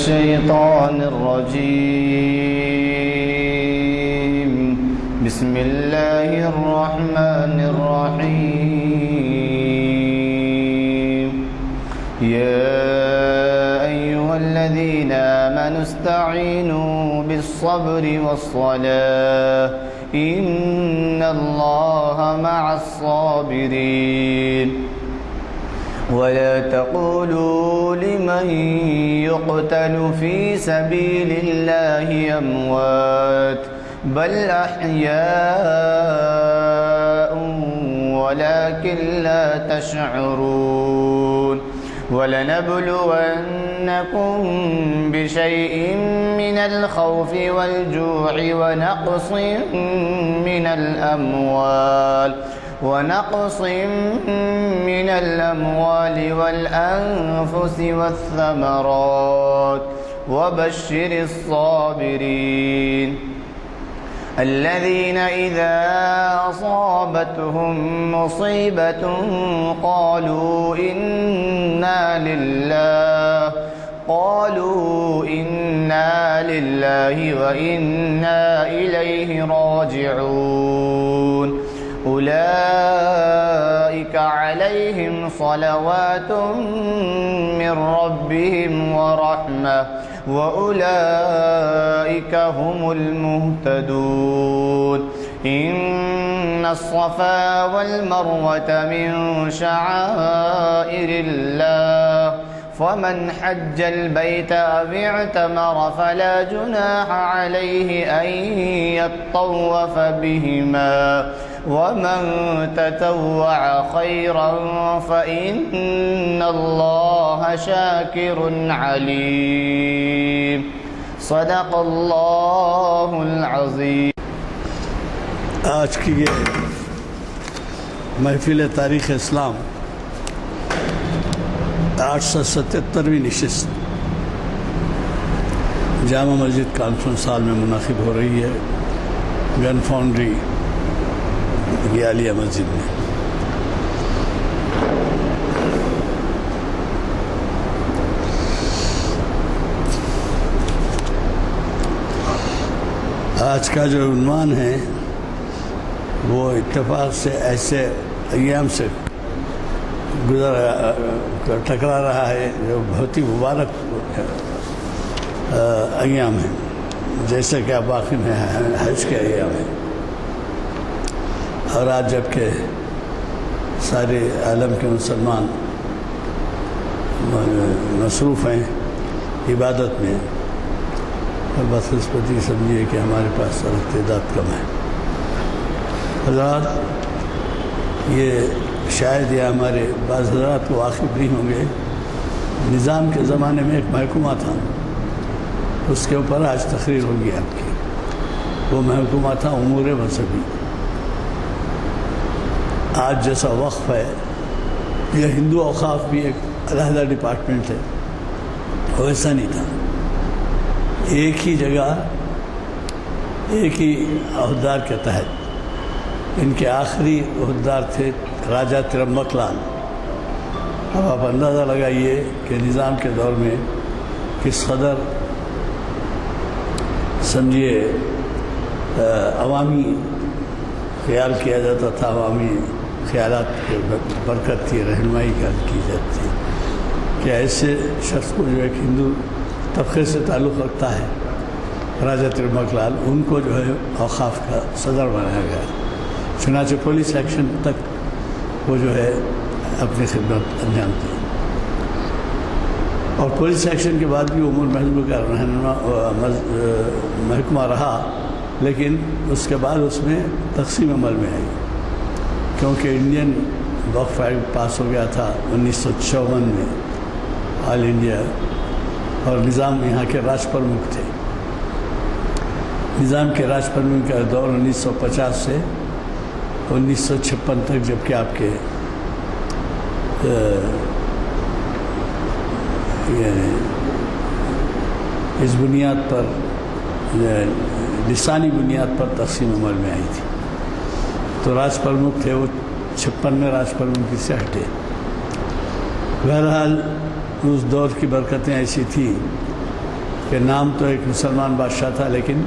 الشيطان الرجيم. بسم الله الرحمن الرحيم. يا أيها الذين آمنوا استعينوا بالصبر والصلاة إن الله مع الصابرين. ولا تقولوا لمن يقتل في سبيل الله أموات بل أحياء ولكن لا تشعرون. ولنبلونكم بشيء من الخوف والجوع ونقص من الأموال والأنفس والثمرات وبشر الصابرين الذين إذا أصابتهم مصيبة قالوا إنا لله وإنا إليه راجعون. أولئك عليهم صلوات من ربهم ورحمة وأولئك هم المهتدون. إن الصفا والمروة من شعائر الله فمن حج البيت أو اعتمر فلا جناح عليه أن يطوف بهما ومن تطوع خيرا فإن الله شاكر عليم. صدق اللہ العظیم. آج کی یہ محفل تاریخ اسلام 877ویں نشست جامع مسجد کانفرنس ہال میں منعقد ہو رہی ہے، گن فاؤنڈری عالیہ مسجد میں. آج کا جو عنوان ہے وہ اتفاق سے ایسے ایام سے ٹکرا رہا ہے جو بہت ہی مبارک ایام ہیں، جیسے کہ آپ واقف ہیں حج کے ایام ہیں. اور آج جب کہ سارے عالم کے مسلمان مصروف ہیں عبادت میں، اور بدقسمتی سمجھیے کہ ہمارے پاس تعداد کم ہے. حضرات، یہ شاید یہ ہمارے بعض حضرات کو واقف نہیں ہوں گے، نظام کے زمانے میں ایک محکمہ تھا، اس کے اوپر آج تقریر ہوگی آپ کی. وہ محکمہ تھا امور مذہبی. آج جیسا وقف ہے، یہ ہندو اوقاف بھی ایک علیحدہ ڈپارٹمنٹ ہے، ویسا نہیں تھا. ایک ہی جگہ ایک ہی عہدیدار کے تحت. ان کے آخری عہدیدار تھے راجہ ترمبک لال. اب آپ اندازہ لگائیے کہ نظام کے دور میں کس قدر سمجھیے عوامی خیال کیا جاتا تھا، عوامی خیالات کی برکت تھی، رہنمائی کی جاتی تھی کہ ایسے شخص کو جو ایک ہندو طبقے سے تعلق رکھتا ہے، راجہ ترمبک لال، ان کو جو ہے اوقاف کا صدر بنایا گیا. چنانچہ پولیس ایکشن تک وہ جو ہے اپنی خدمت انجام دی. اور پولیس ایکشن کے بعد بھی امور محکمہ کا محکمہ رہا، لیکن اس کے بعد اس میں تقسیم عمل میں آئی، کیونکہ انڈین وقف ایکٹ پاس ہو گیا تھا 1954 میں آل انڈیا، اور نظام یہاں کے راج پرمکھ تھے. نظام کے راج پرمکھ کا دور 1950 سے 1956 تک، جبکہ آپ کے اس بنیاد پر لسانی بنیاد پر تقسیم عمل میں آئی تھی. تو راج پرمکھ تھے، وہ 56 میں راج پرمکھ سے ہٹے. بہرحال اس دور کی برکتیں ایسی تھیں کہ نام تو ایک مسلمان بادشاہ تھا لیکن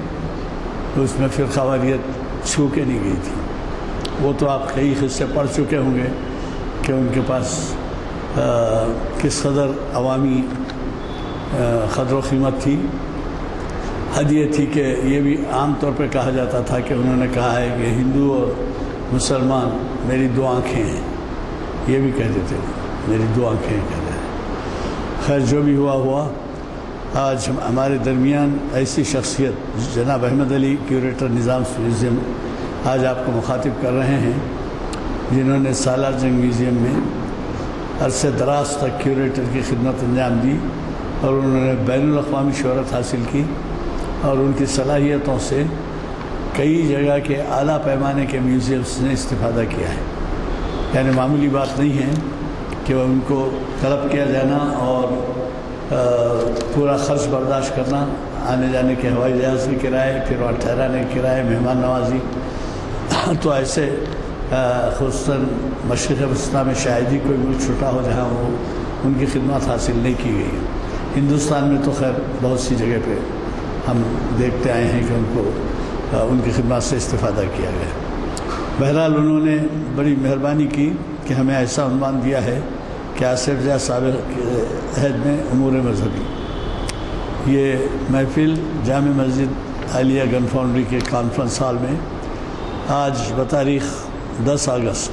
اس میں فرقہ واریت چھو کے نہیں گئی تھی. وہ تو آپ کئی قصے پڑھ چکے ہوں گے کہ ان کے پاس کس قدر عوامی قدر و قیمت تھی. حد یہ تھی کہ یہ بھی عام طور پہ کہا جاتا تھا کہ انہوں نے کہا ہے کہ ہندو اور مسلمان میری دو آنکھیں ہیں. یہ بھی کہتے تھے میری دو آنکھیں کہتے ہیں. خیر جو بھی ہوا آج ہمارے درمیان ایسی شخصیت جناب احمد علی کیوریٹر نظام میوزیم آج آپ کو مخاطب کر رہے ہیں، جنہوں نے سالار جنگ میوزیم میں عرصے دراز تک کیوریٹر کی خدمت انجام دی اور انہوں نے بین الاقوامی شہرت حاصل کی اور ان کی صلاحیتوں سے کئی جگہ کے اعلیٰ پیمانے کے میوزیمز نے استفادہ کیا ہے. یعنی معمولی بات نہیں ہے کہ ان کو طلب کیا جانا اور پورا خرچ برداشت کرنا، آنے جانے کے ہوائی جہاز کے کرائے، پھر وہاں ٹھہرانے کے کرائے، مہمان نوازی. تو ایسے خصوصاً مشرق وسطیٰ میں شاید ہی کوئی ملک چھوٹا ہو جہاں وہ ان کی خدمات حاصل نہیں کی گئی. ہندوستان میں تو خیر بہت سی جگہ پہ ہم دیکھتے آئے ہیں کہ ان کو ان کی خدمات سے استفادہ کیا گیا. بہرحال انہوں نے بڑی مہربانی کی کہ ہمیں ایسا عنوان دیا ہے کہ آصف جاہ سابق عہد میں امور مذہبی. یہ محفل جامع مسجد عالیہ گن فاؤنڈری کے کانفرنس ہال میں آج بتاریخ 10 اگست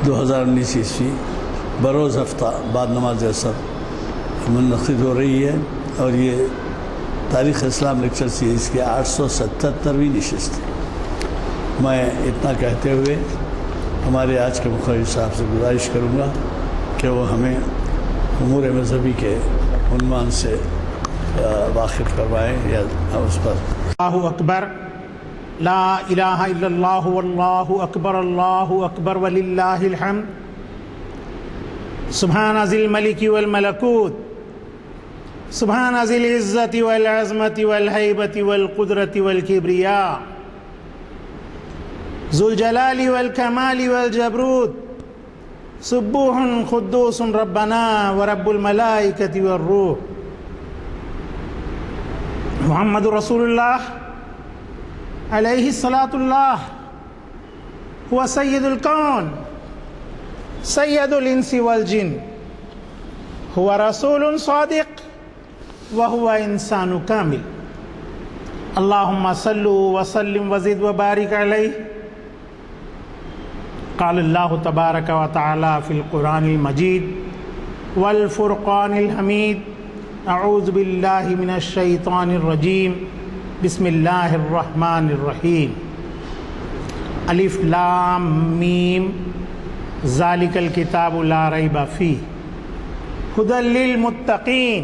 2019 عیسوی بروز ہفتہ بعد نماز عصر منعقد ہو رہی ہے اور یہ تاریخ اسلام لیکچر سیریز کی 877ویں نشست ہے. میں اتنا کہتے ہوئے ہمارے آج کے مخرج صاحب سے گزارش کروں گا کہ وہ ہمیں امور مذہبی کے عنوان سے واقف کروائیں یا اس پر. اللہ اکبر، لا الہ الا اللہ واللہ اکبر، اللہ اکبر وللہ الحمد. سبحان ذی الملک والملکوت، سبحان ذی العزت والعظمت والہیبت والقدرت والکبریاء، ذو الجلال والکمال والجبروت، سبوح قدوس ربنا ورب الملائکۃ والروح. محمد رسول اللہ علیہ الصلاۃ اللہ هو سید الکون سید الانس والجن، هو رسول صادق وهو انسان کامل. اللہم صل وسلم وزد وبارک علیہ. قال اللہ تبارک و تعالی فی القرآن المجید والفرقان الحمید. اعوذ باللہ من الشیطان الرجیم، بسم اللہ الرحمن الرحیم. الف لام میم ذالک الکتاب لا ریب فیہ ھدی للمتقین.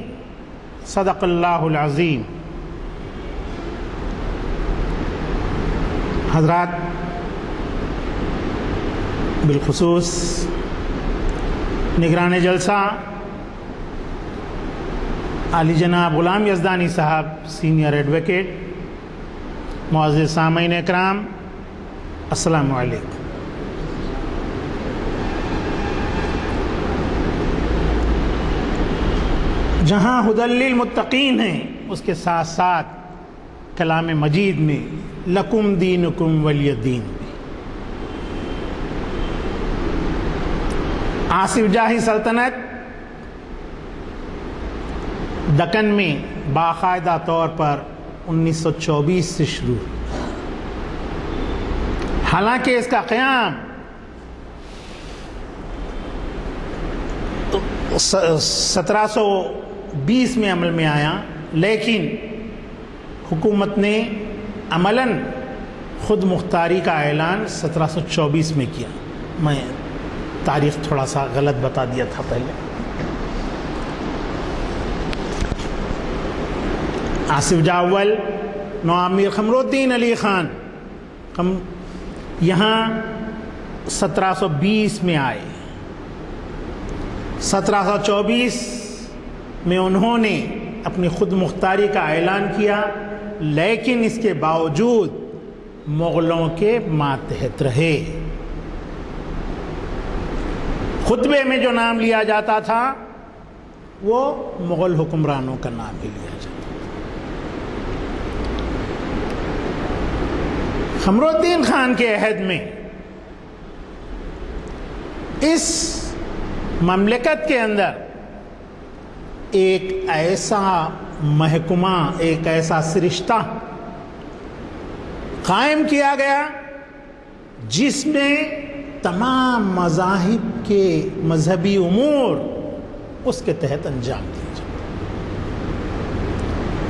صدق اللہ العظیم. حضرات، بالخصوص نگران جلسہ علی جناب غلام یزدانی صاحب سینئر ایڈوکیٹ، معزز سامعین اکرام، السلام علیکم. جہاں ھدی للمتقین ہیں اس کے ساتھ ساتھ کلام مجید میں لکم دینکم ولی دین. آصف جاہی سلطنت دکن میں باقاعدہ طور پر 1924 سے شروع، حالانکہ اس کا قیام 1720 میں عمل میں آیا، لیکن حکومت نے عملاً خود مختاری کا اعلان 1724 میں کیا. میں تاریخ تھوڑا سا غلط بتا دیا تھا پہلے. آصف جاہ اول نواب میر قمر الدین علی خان یہاں 1720 میں آئے. 1724 میں انہوں نے اپنی خود مختاری کا اعلان کیا، لیکن اس کے باوجود مغلوں کے ماتحت رہے. خطبے میں جو نام لیا جاتا تھا وہ مغل حکمرانوں کا نام ہی لیا جاتا. قمر الدین خان کے عہد میں اس مملکت کے اندر ایک ایسا محکمہ، ایک ایسا سرشتہ قائم کیا گیا جس میں تمام مذاہب کے مذہبی امور اس کے تحت انجام دیے جاتے.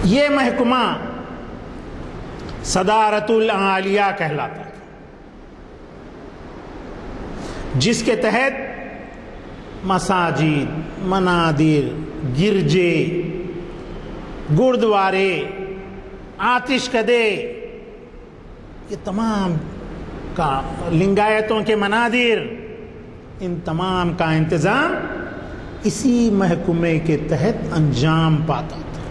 یہ محکمہ صدارت العالیہ کہلاتا تھا، جس کے تحت مساجد، منادر، گرجے، گردوارے، آتش کدے، یہ تمام کا، لنگایتوں کے منادر، ان تمام کا انتظام اسی محکمے کے تحت انجام پاتا تھا.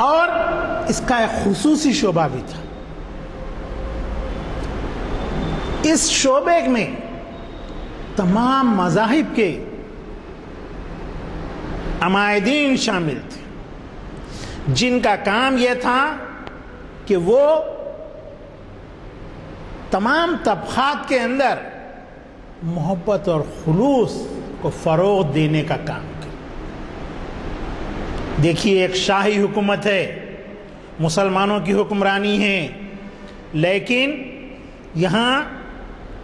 اور اس کا ایک خصوصی شعبہ بھی تھا. اس شعبے میں تمام مذاہب کے عمائدین شامل تھے، جن کا کام یہ تھا کہ وہ تمام طبقات کے اندر محبت اور خلوص کو فروغ دینے کا کام کرے. دیکھیے، ایک شاہی حکومت ہے، مسلمانوں کی حکمرانی ہے، لیکن یہاں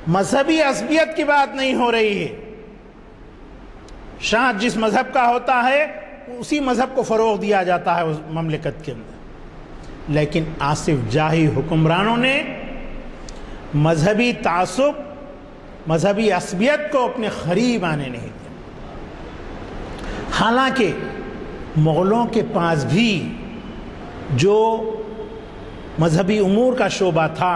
مذہبی عصبیت کی بات نہیں ہو رہی ہے. شاہ جس مذہب کا ہوتا ہے اسی مذہب کو فروغ دیا جاتا ہے اس مملکت کے اندر. لیکن آصف جاہی حکمرانوں نے مذہبی تعصب، مذہبی عصبیت کو اپنے قریب آنے نہیں دیا. حالانکہ مغلوں کے پاس بھی جو مذہبی امور کا شعبہ تھا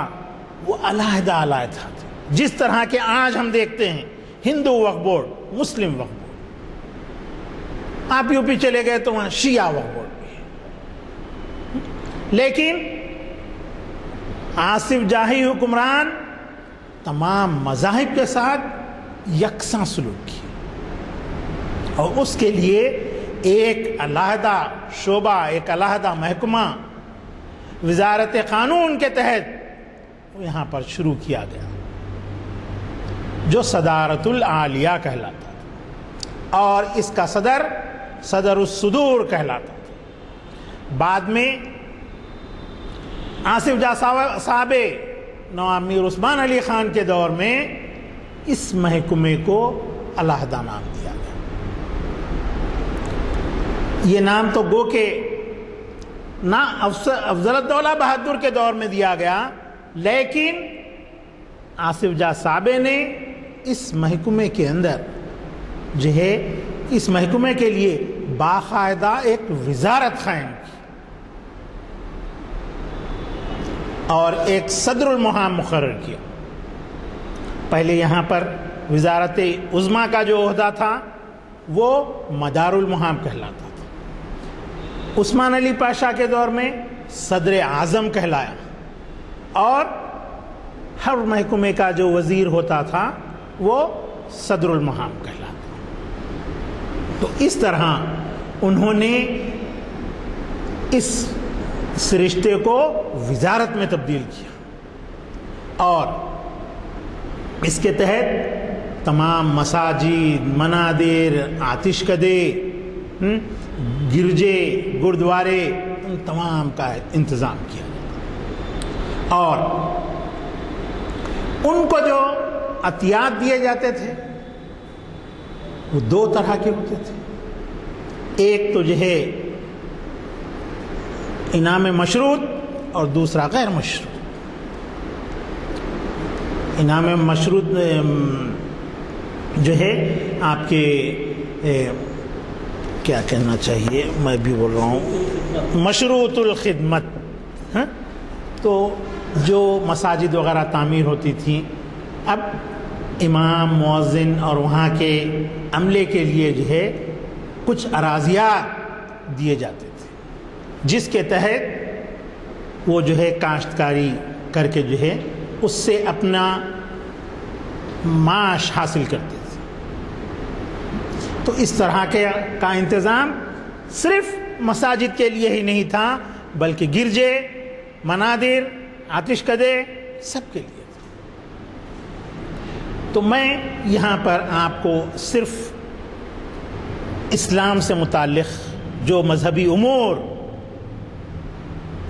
وہ علیحدہ علیحدہ تھا، جس طرح کہ آج ہم دیکھتے ہیں ہندو وقف بورڈ، مسلم وقف بورڈ. آپ یو پی چلے گئے تو وہاں شیعہ وقف بورڈ بھی ہے. لیکن آصف جاہی حکمران تمام مذاہب کے ساتھ یکساں سلوک کیا، اور اس کے لیے ایک علیحدہ شعبہ، ایک علیحدہ محکمہ وزارت قانون کے تحت یہاں پر شروع کیا گیا، جو صدارت العالیہ کہلاتا تھا، اور اس کا صدر صدر الصدور کہلاتا تھا. بعد میں آصف جاہ صاحب نواب میر عثمان علی خان کے دور میں اس محکمے کو علیحدہ نام دیا گیا. یہ نام تو گو کہ نہ افضل الدولہ بہادر کے دور میں دیا گیا، لیکن آصف جاہ صاحب نے اس محکمے کے اندر جو ہے، اس محکمے کے لیے باقاعدہ ایک وزارت قائم کی اور ایک صدر المحام مقرر کیا. پہلے یہاں پر وزارت عظمیٰ کا جو عہدہ تھا وہ مدار المحام کہلاتا تھا. عثمان علی پاشا کے دور میں صدر اعظم کہلایا، اور ہر محکمے کا جو وزیر ہوتا تھا وہ صدر المحام کہلاتا. تو اس طرح انہوں نے اس سرشتے کو وزارت میں تبدیل کیا، اور اس کے تحت تمام مساجد، منادر، آتش کدے، گرجے، گردوارے، ان تمام کا انتظام کیا. اور ان کو جو عطیات دیے جاتے تھے وہ دو طرح کے ہوتے تھے. ایک تو جو ہے انعام مشروط اور دوسرا غیر مشروط. انعام مشروط جو ہے آپ کے کیا کہنا چاہیے، میں بھی بول رہا ہوں، مشروط الخدمت. تو جو مساجد وغیرہ تعمیر ہوتی تھیں، اب امام، مؤذن اور وہاں کے عملے کے لیے جو ہے کچھ اراضیات دیے جاتے تھے، جس کے تحت وہ جو ہے کاشتکاری کر کے جو ہے اس سے اپنا معاش حاصل کرتے تھے. تو اس طرح کا انتظام صرف مساجد کے لیے ہی نہیں تھا بلکہ گرجے، منادر، آتش کدے سب کے لیے تھا۔ تو میں یہاں پر آپ کو صرف اسلام سے متعلق جو مذہبی امور،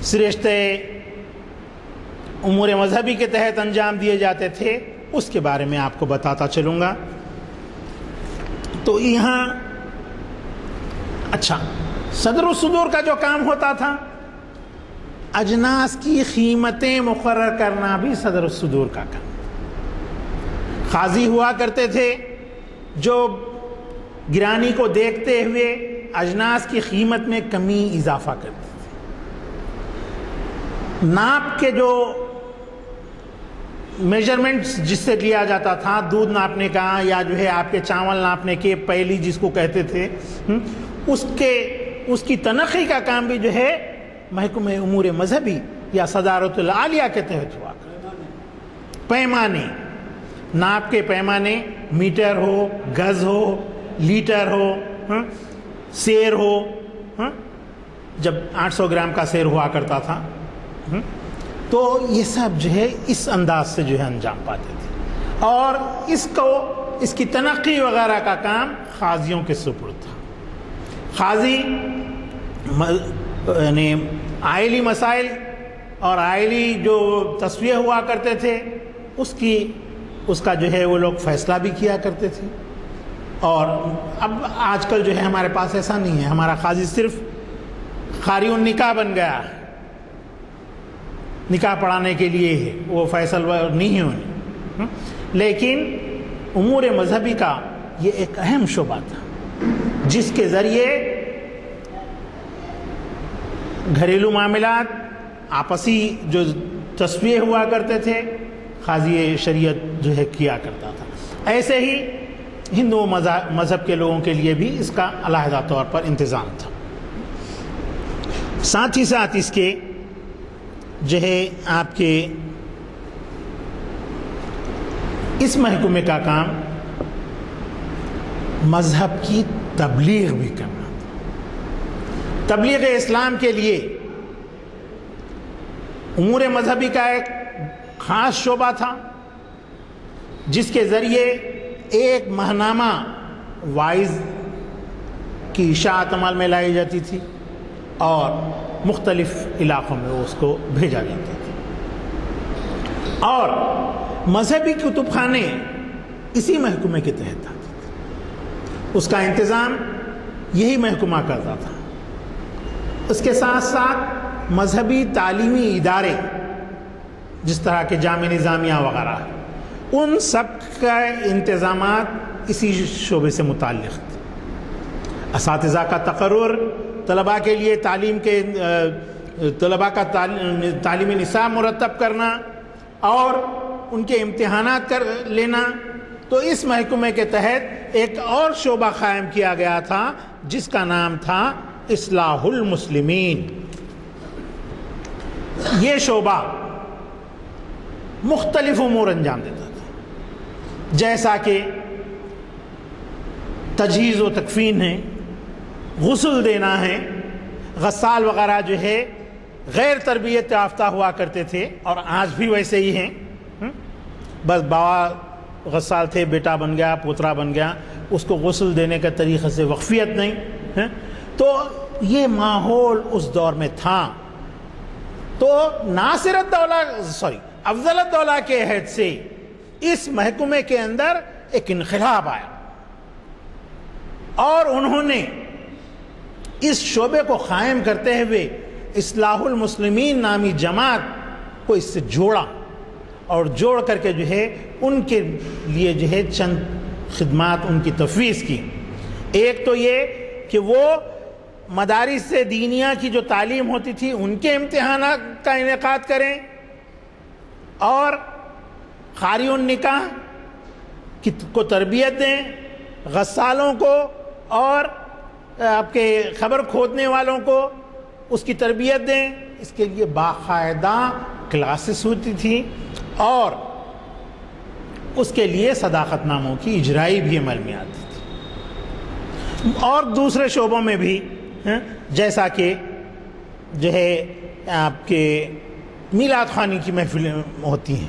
سرشتے امور مذہبی کے تحت انجام دیے جاتے تھے اس کے بارے میں آپ کو بتاتا چلوں گا۔ تو یہاں اچھا، صدر الصدور کا جو کام ہوتا تھا، اجناس کی قیمتیں مقرر کرنا بھی صدر الصدور کا کام۔ قاضی ہوا کرتے تھے جو گرانی کو دیکھتے ہوئے اجناس کی قیمت میں کمی اضافہ کرتے تھے۔ ناپ کے جو میجرمنٹس جس سے لیا جاتا تھا، دودھ ناپنے کا یا جو ہے آپ کے چاول ناپنے کے پہلی جس کو کہتے تھے، اس کی تنقی کا کام بھی جو ہے محکمہ امور مذہبی یا صدارت العالیہ کے تحت ہوا۔ پیمانے، ناپ کے پیمانے، میٹر ہو، گز ہو، لیٹر ہو، سیر ہو، جب 800 گرام کا سیر ہوا کرتا تھا تو یہ سب جو ہے اس انداز سے جو ہے انجام پاتے تھے، اور اس کی تنقی وغیرہ کا کام قاضیوں کے سپرد تھا۔ قاضی یعنی آئلی مسائل اور آئلی جو تصفیہ ہوا کرتے تھے اس کا جو ہے وہ لوگ فیصلہ بھی کیا کرتے تھے۔ اور اب آج کل جو ہے ہمارے پاس ایسا نہیں ہے، ہمارا قاضی صرف قاری النکاح بن گیا، نکاح پڑھانے کے لیے ہے، وہ فیصل نہیں ہے انہیں۔ لیکن امور مذہبی کا یہ ایک اہم شعبہ تھا جس کے ذریعے گھریلو معاملات، آپسی جو تصفیے ہوا کرتے تھے، قاضی شریعت جو ہے کیا کرتا تھا۔ ایسے ہی ہندو مذہب کے لوگوں کے لیے بھی اس کا علیحدہ طور پر انتظام تھا۔ ساتھ ہی ساتھ اس کے جو ہے آپ کے اس محکمے کا کام مذہب کی تبلیغ بھی کرنا تھا۔ تبلیغ اسلام کے لیے امور مذہبی کا ایک خاص شعبہ تھا جس کے ذریعے ایک ماہنامہ وائز کی اشاعت عمل میں لائی جاتی تھی اور مختلف علاقوں میں اس کو بھیجا جاتا تھا، اور مذہبی کتب خانے اسی محکمے کے تحت آتے تھے۔ اس کا انتظام یہی محکمہ کرتا تھا۔ اس کے ساتھ ساتھ مذہبی تعلیمی ادارے جس طرح کے جامع نظامیہ وغیرہ، ان سب کا انتظامات اسی شعبے سے متعلق تھے۔ اساتذہ کا تقرر، طلباء کے لیے طلباء کا تعلیمی نصاب مرتب کرنا اور ان کے امتحانات کر لینا، تو اس محکمے کے تحت ایک اور شعبہ قائم کیا گیا تھا جس کا نام تھا اصلاح المسلمین۔ یہ شعبہ مختلف امور انجام دیتا تھا، جیسا کہ تجہیز و تکفین ہے، غسل دینا ہے۔ غسال وغیرہ جو ہے غیر تربیت یافتہ ہوا کرتے تھے اور آج بھی ویسے ہی ہیں، بس بابا غسال تھے، بیٹا بن گیا، پوترا بن گیا، اس کو غسل دینے کا طریقے سے وقفیت نہیں۔ تو یہ ماحول اس دور میں تھا۔ تو ناصر الدولہ افضل الدولہ کے عہد سے اس محکمے کے اندر ایک انقلاب آیا اور انہوں نے اس شعبے کو قائم کرتے ہوئے اصلاح المسلمین نامی جماعت کو اس سے جوڑا، اور جوڑ کر کے جو ہے ان کے لیے جو ہے چند خدمات ان کی تفویض کی۔ ایک تو یہ کہ وہ مدارس سے دینیہ کی جو تعلیم ہوتی تھی ان کے امتحانات کا انعقاد کریں، اور قاری النکاح کو تربیت دیں، غسالوں کو اور آپ کے خبر کھودنے والوں کو اس کی تربیت دیں۔ اس کے لیے باقاعدہ کلاسز ہوتی تھی اور اس کے لیے صداقت ناموں کی اجرائی بھی عمل میں آتی تھی۔ اور دوسرے شعبوں میں بھی جیسا کہ جو ہے آپ کے میلاد خوانی کی محفلیں ہوتی ہیں.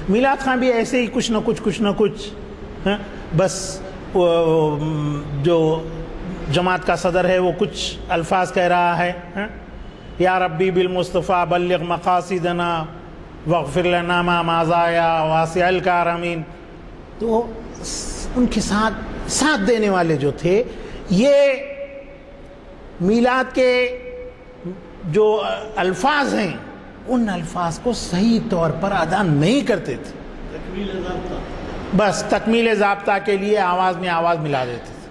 میلاد خان بھی ایسے ہی کچھ نہ کچھ بس جو جماعت کا صدر ہے وہ کچھ الفاظ کہہ رہا ہے، یا ربی بالمصطفیٰ بلغ مقاصدنا واغفر لنا ما ضایا واسع الکارمین. تو ان کے ساتھ دینے والے جو تھے یہ میلاد کے جو الفاظ ہیں ان الفاظ کو صحیح طور پر ادا نہیں کرتے تھے، بس تکمیل ضابطہ کے لیے آواز میں آواز ملا دیتے تھے.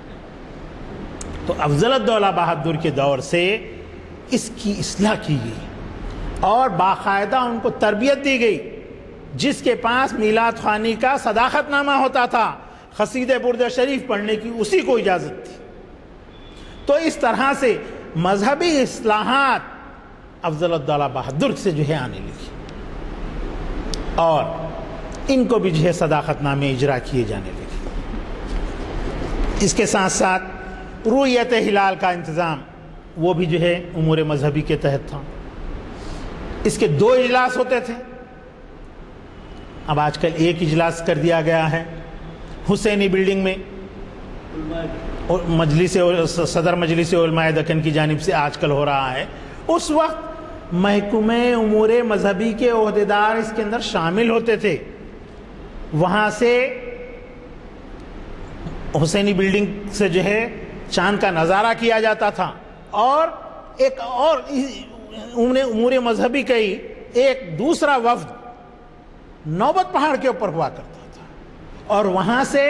تو افضل الدولہ بہادر کے دور سے اس کی اصلاح کی گئی اور باقاعدہ ان کو تربیت دی گئی. جس کے پاس میلاد خوانی کا صداقت نامہ ہوتا تھا، قصیدہ برد شریف پڑھنے کی اسی کو اجازت تھی. تو اس طرح سے مذہبی اصلاحات افضل الدولہ بہادر سے جو ہے آنے لگی اور ان کو بھی جو ہے صداقت نامے اجرا کیے جانے لگے. اس کے ساتھ ساتھ رؤیت ہلال کا انتظام وہ بھی جو ہے امور مذہبی کے تحت تھا. اس کے 2 اجلاس ہوتے تھے، اب آج کل ایک اجلاس کر دیا گیا ہے حسینی بلڈنگ میں. صدر مجلس علماء دکن کی جانب سے آج کل ہو رہا ہے. اس وقت محکمہ امور مذہبی کے عہدیدار اس کے اندر شامل ہوتے تھے. وہاں سے حسینی بلڈنگ سے جو ہے چاند کا نظارہ کیا جاتا تھا اور ایک اور امور مذہبی کا ہی ایک دوسرا وفد نوبت پہاڑ کے اوپر ہوا کرتا تھا اور وہاں سے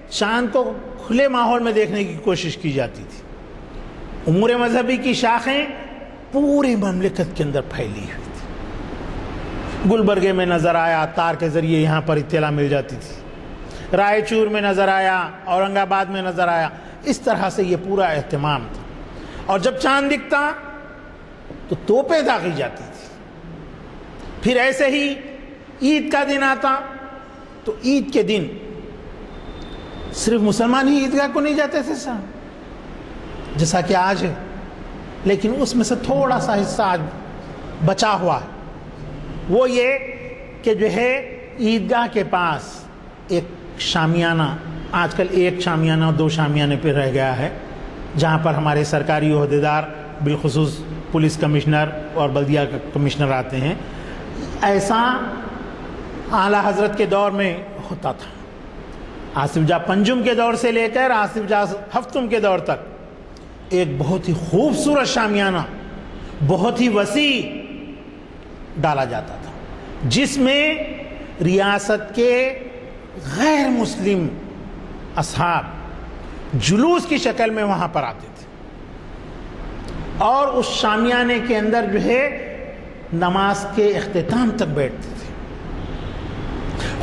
چاند کو کھلے ماحول میں دیکھنے کی کوشش کی جاتی تھی. امور مذہبی کی شاخیں پوری مملکت کے اندر پھیلی ہوئی تھی. گلبرگے میں نظر آیا، تار کے ذریعے یہاں پر اطلاع مل جاتی تھی. رائے چور میں نظر آیا، اورنگ آباد میں نظر آیا. اس طرح سے یہ پورا اہتمام تھا. اور جب چاند دکھتا تو توپیں داغی جاتی تھی. پھر ایسے ہی عید کا دن آتا تو عید کے دن صرف مسلمان ہی عیدگاہ کو نہیں جاتے تھے صاحب جیسا کہ آج ہے، لیکن اس میں سے تھوڑا سا حصہ آج بچا ہوا ہے. وہ یہ کہ جو ہے عیدگاہ کے پاس ایک شامیانہ، آج کل ایک شامیانہ 2 شامیانے پہ رہ گیا ہے، جہاں پر ہمارے سرکاری عہدیدار بالخصوص پولیس کمشنر اور بلدیہ کمشنر آتے ہیں. ایسا اعلیٰ حضرت کے دور میں ہوتا تھا. آصف جاہ پنجم کے دور سے لے کر آصف جاہ ہفتم کے دور تک ایک بہت ہی خوبصورت شامیانہ بہت ہی وسیع ڈالا جاتا تھا، جس میں ریاست کے غیر مسلم اصحاب جلوس کی شکل میں وہاں پر آتے تھے اور اس شامیانے کے اندر جو ہے نماز کے اختتام تک بیٹھتے تھے.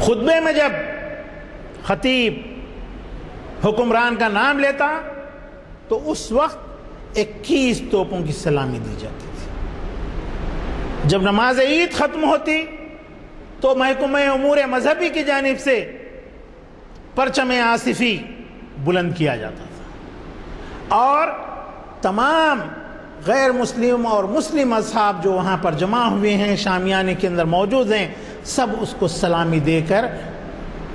خطبے میں جب خطیب حکمران کا نام لیتا تو اس وقت 21 توپوں کی سلامی دی جاتی تھی. جب نماز عید ختم ہوتی تو محکمہ امور مذہبی کی جانب سے پرچم آصفی بلند کیا جاتا تھا اور تمام غیر مسلم اور مسلم اصحاب جو وہاں پر جمع ہوئے ہیں شامیانے کے اندر موجود ہیں، سب اس کو سلامی دے کر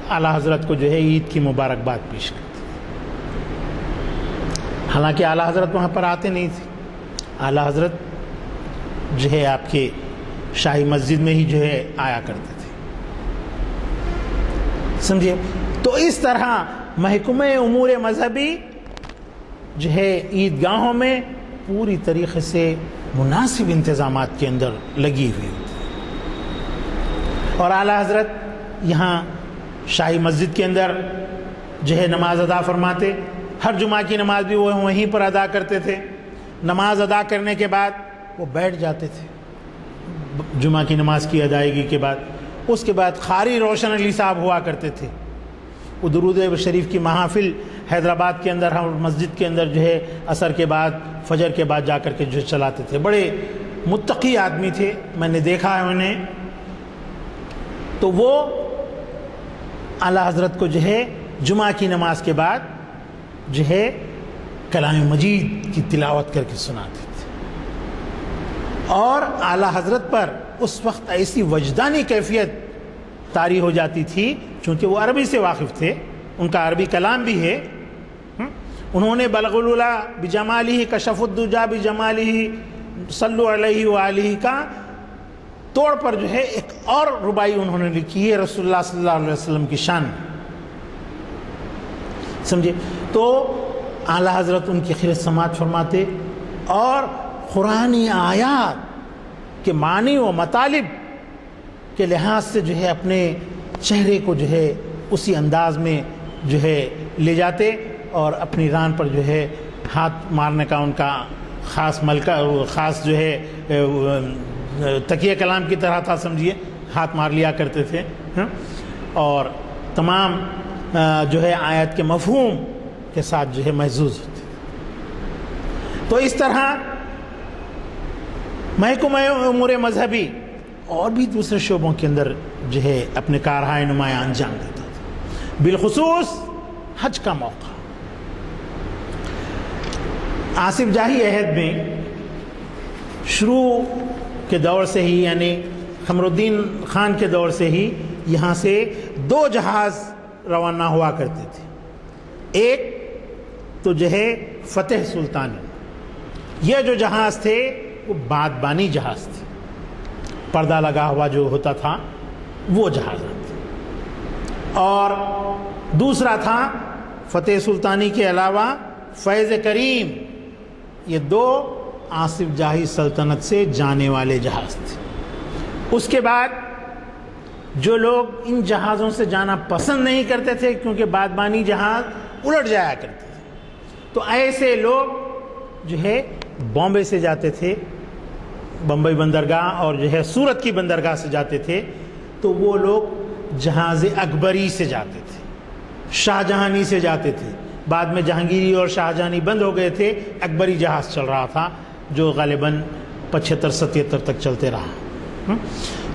اعلیٰ حضرت کو جو ہے عید کی مبارکباد پیش کرتے. حالانکہ اعلیٰ حضرت وہاں پر آتے نہیں تھے. اعلیٰ حضرت جو ہے آپ کے شاہی مسجد میں ہی جو ہے آیا کرتے تھے. سمجھے؟ تو اس طرح محکمہ امور مذہبی جو ہے عیدگاہوں میں پوری طریقے سے مناسب انتظامات کے اندر لگی ہوئی ہوتی. اور اعلیٰ حضرت یہاں شاہی مسجد کے اندر جو ہے نماز ادا فرماتے. ہر جمعہ کی نماز بھی وہ وہیں پر ادا کرتے تھے. نماز ادا کرنے کے بعد وہ بیٹھ جاتے تھے جمعہ کی نماز کی ادائیگی کے بعد. اس کے بعد قاری روشن علی صاحب ہوا کرتے تھے. وہ درود شریف کی محافل حیدرآباد کے اندر ہم مسجد کے اندر جو ہے عصر کے بعد فجر کے بعد جا کر کے جو چلاتے تھے. بڑے متقی آدمی تھے، میں نے دیکھا ہے انہیں. تو وہ اعلیٰ حضرت کو جو ہے جمعہ کی نماز کے بعد جو ہے کلام مجید کی تلاوت کر کے سناتے تھے. اور اعلیٰ حضرت پر اس وقت ایسی وجدانی کیفیت طاری ہو جاتی تھی، چونکہ وہ عربی سے واقف تھے، ان کا عربی کلام بھی ہے. انہوں نے بلغ العلا بجمالہ کشف الدجا بجمالہ صلو علیہ وآلہ کا توڑ پر جو ہے ایک اور ربائی انہوں نے لکھی ہے رسول اللہ صلی اللہ علیہ وسلم کی شان. سمجھے؟ تو اعلیٰ حضرت ان کی خیرت سماعت فرماتے اور قرآنی آیات کے معنی و مطالب کے لحاظ سے جو ہے اپنے چہرے کو جو ہے اسی انداز میں جو ہے لے جاتے اور اپنی ران پر جو ہے ہاتھ مارنے کا ان کا خاص ملکہ خاص جو ہے تکیہ کلام کی طرح تھا. سمجھیے ہاتھ مار لیا کرتے تھے اور تمام جو ہے آیت کے مفہوم کے ساتھ جو ہے محظوظ ہوتے. تو اس طرح محکمہ امور مذہبی اور بھی دوسرے شعبوں کے اندر جو ہے اپنے کارہائے نمایاں انجام دیتا تھا، بالخصوص حج کا موقع. آصف جاہی عہد میں شروع کے دور سے ہی، یعنی قمر الدین خان کے دور سے ہی یہاں سے 2 جہاز روانہ ہوا کرتے تھے. ایک تو جو ہے فتح سلطانی، یہ جو جہاز تھے وہ بادبانی جہاز تھے، پردہ لگا ہوا جو ہوتا تھا وہ جہاز تھے. اور دوسرا تھا فتح سلطانی کے علاوہ فیض کریم، یہ 2 آصف جاہی سلطنت سے جانے والے جہاز تھے. اس کے بعد جو لوگ ان جہازوں سے جانا پسند نہیں کرتے تھے کیونکہ بادبانی جہاز الٹ جایا کرتے تھے، تو ایسے لوگ جو ہے بامبے سے جاتے تھے، بمبئی بندرگاہ اور جو ہے سورت کی بندرگاہ سے جاتے تھے. تو وہ لوگ جہاز اکبری سے جاتے تھے، شاہجہانی سے جاتے تھے. بعد میں جہانگیری اور شاہجہانی بند ہو گئے تھے، اکبری جہاز چل رہا تھا جو غالباً 75-77 تک چلتے رہا.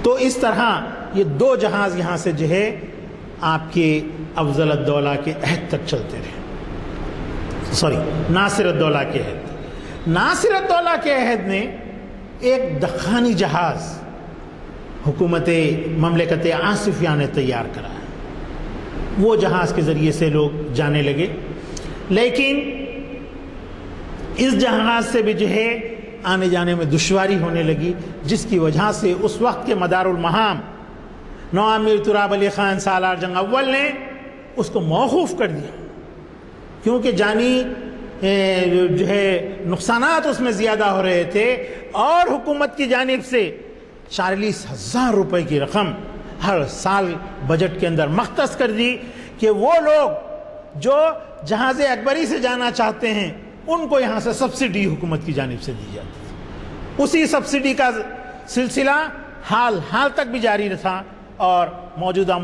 تو اس طرح یہ 2 جہاز یہاں سے جو ہے آپ کے افضل الدولہ کے عہد تک چلتے رہے. ناصر الدولہ کے عہد. ناصر الدولہ کے عہد میں ایک دخانی جہاز حکومت مملکت آصفیہ نے تیار کرا ہے. وہ جہاز کے ذریعے سے لوگ جانے لگے، لیکن اس جہاز سے بھی جو ہے آنے جانے میں دشواری ہونے لگی، جس کی وجہ سے اس وقت کے مدار المہام نواب میر تراب علی خان سالار جنگ اول نے اس کو موقوف کر دیا، کیونکہ جانی جو ہے نقصانات اس میں زیادہ ہو رہے تھے. اور حکومت کی جانب سے 40,000 روپے کی رقم ہر سال بجٹ کے اندر مختص کر دی کہ وہ لوگ جو جہاز اکبری سے جانا چاہتے ہیں ان کو یہاں سے سبسڈی حکومت کی جانب سے دی جاتی تھی. اسی سبسڈی کا سلسلہ حال تک بھی جاری تھا اور موجودہ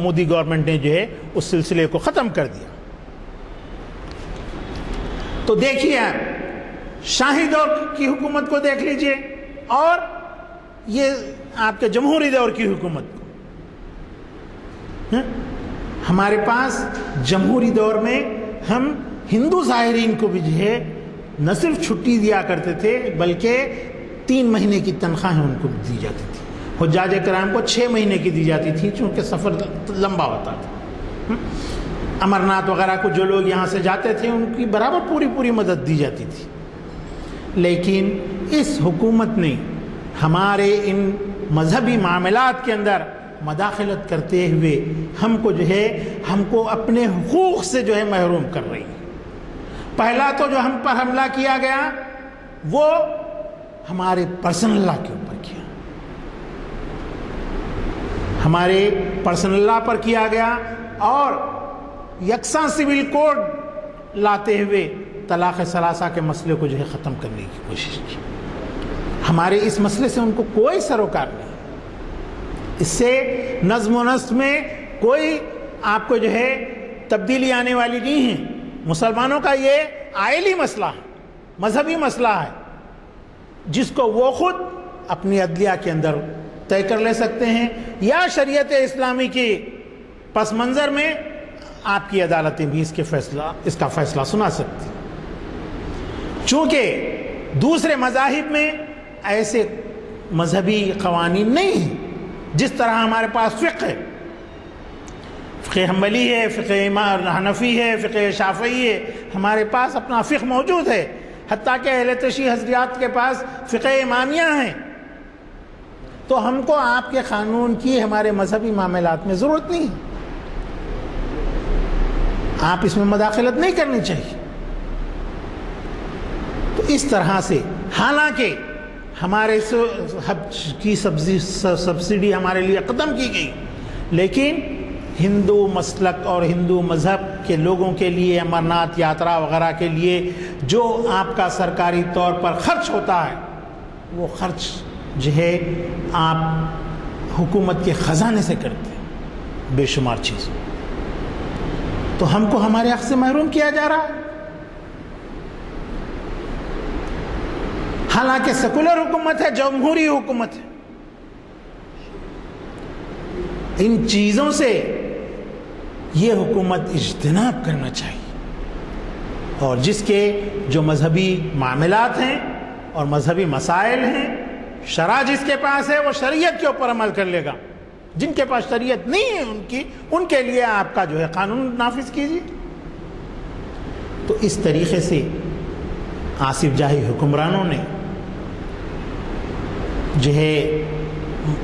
مودی گورنمنٹ نے جو ہے اس سلسلے کو ختم کر دیا. تو دیکھیے آپ شاہی دور کی حکومت کو دیکھ لیجئے اور یہ آپ کے جمہوری دور کی حکومت کو. ہمارے پاس جمہوری دور میں ہم ہندو ظاہرین کو بھی جو ہے نہ صرف چھٹی دیا کرتے تھے بلکہ 3 مہینے کی تنخواہیں ان کو دی جاتی تھی. حجاج کرام کو 6 مہینے کی دی جاتی تھی چونکہ سفر لمبا ہوتا تھا. امرناتھ وغیرہ کو جو لوگ یہاں سے جاتے تھے ان کی برابر پوری مدد دی جاتی تھی. لیکن اس حکومت نے ہمارے ان مذہبی معاملات کے اندر مداخلت کرتے ہوئے ہم کو اپنے حقوق سے جو ہے محروم کر رہی ہے. پہلا تو جو ہم پر حملہ کیا گیا وہ ہمارے پرسنل لا کے اوپر کیا، ہمارے پرسنل لا پر کیا گیا اور یکساں سول کوڈ لاتے ہوئے طلاق ثلاثہ کے مسئلے کو جو ہے ختم کرنے کی کوشش کی. ہمارے اس مسئلے سے ان کو کوئی سروکار نہیں. اس سے نظم و نسق میں کوئی آپ کو جو ہے تبدیلی آنے والی نہیں ہے. مسلمانوں کا یہ آئلی مسئلہ ہے، مذہبی مسئلہ ہے جس کو وہ خود اپنی عدلیہ کے اندر طے کر لے سکتے ہیں یا شریعت اسلامی کی پس منظر میں آپ کی عدالتیں بھی اس کا فیصلہ سنا سکتی. چونکہ دوسرے مذاہب میں ایسے مذہبی قوانین نہیں ہیں جس طرح ہمارے پاس فقہ ہے. فقہ حنبلی ہے، فقہ حنفی ہے، فقہ شافعی ہے، ہمارے پاس اپنا فقہ موجود ہے. حتیٰ کہ اہل تشیع حضرات کے پاس فقہ امامیہ ہیں. تو ہم کو آپ کے قانون کی ہمارے مذہبی معاملات میں ضرورت نہیں ہے. آپ اس میں مداخلت نہیں کرنی چاہیے. تو اس طرح سے حالانکہ ہمارے حج کی سبسڈی ہمارے لیے ختم کی گئی، لیکن ہندو مسلک اور ہندو مذہب کے لوگوں کے لیے امرناتھ یاترا وغیرہ کے لیے جو آپ کا سرکاری طور پر خرچ ہوتا ہے، وہ خرچ جو ہے آپ حکومت کے خزانے سے کرتے ہیں بے شمار چیز. تو ہم کو ہمارے حق سے محروم کیا جا رہا ہے. حالانکہ سیکولر حکومت ہے، جمہوری حکومت ہے. ان چیزوں سے یہ حکومت اجتناب کرنا چاہیے، اور جس کے جو مذہبی معاملات ہیں اور مذہبی مسائل ہیں، شرع جس کے پاس ہے وہ شریعت کے اوپر عمل کر لے گا. جن کے پاس شریعت نہیں ہے ان کے لیے آپ کا جو ہے قانون نافذ کیجیے. تو اس طریقے سے آصف جاہی حکمرانوں نے جو ہے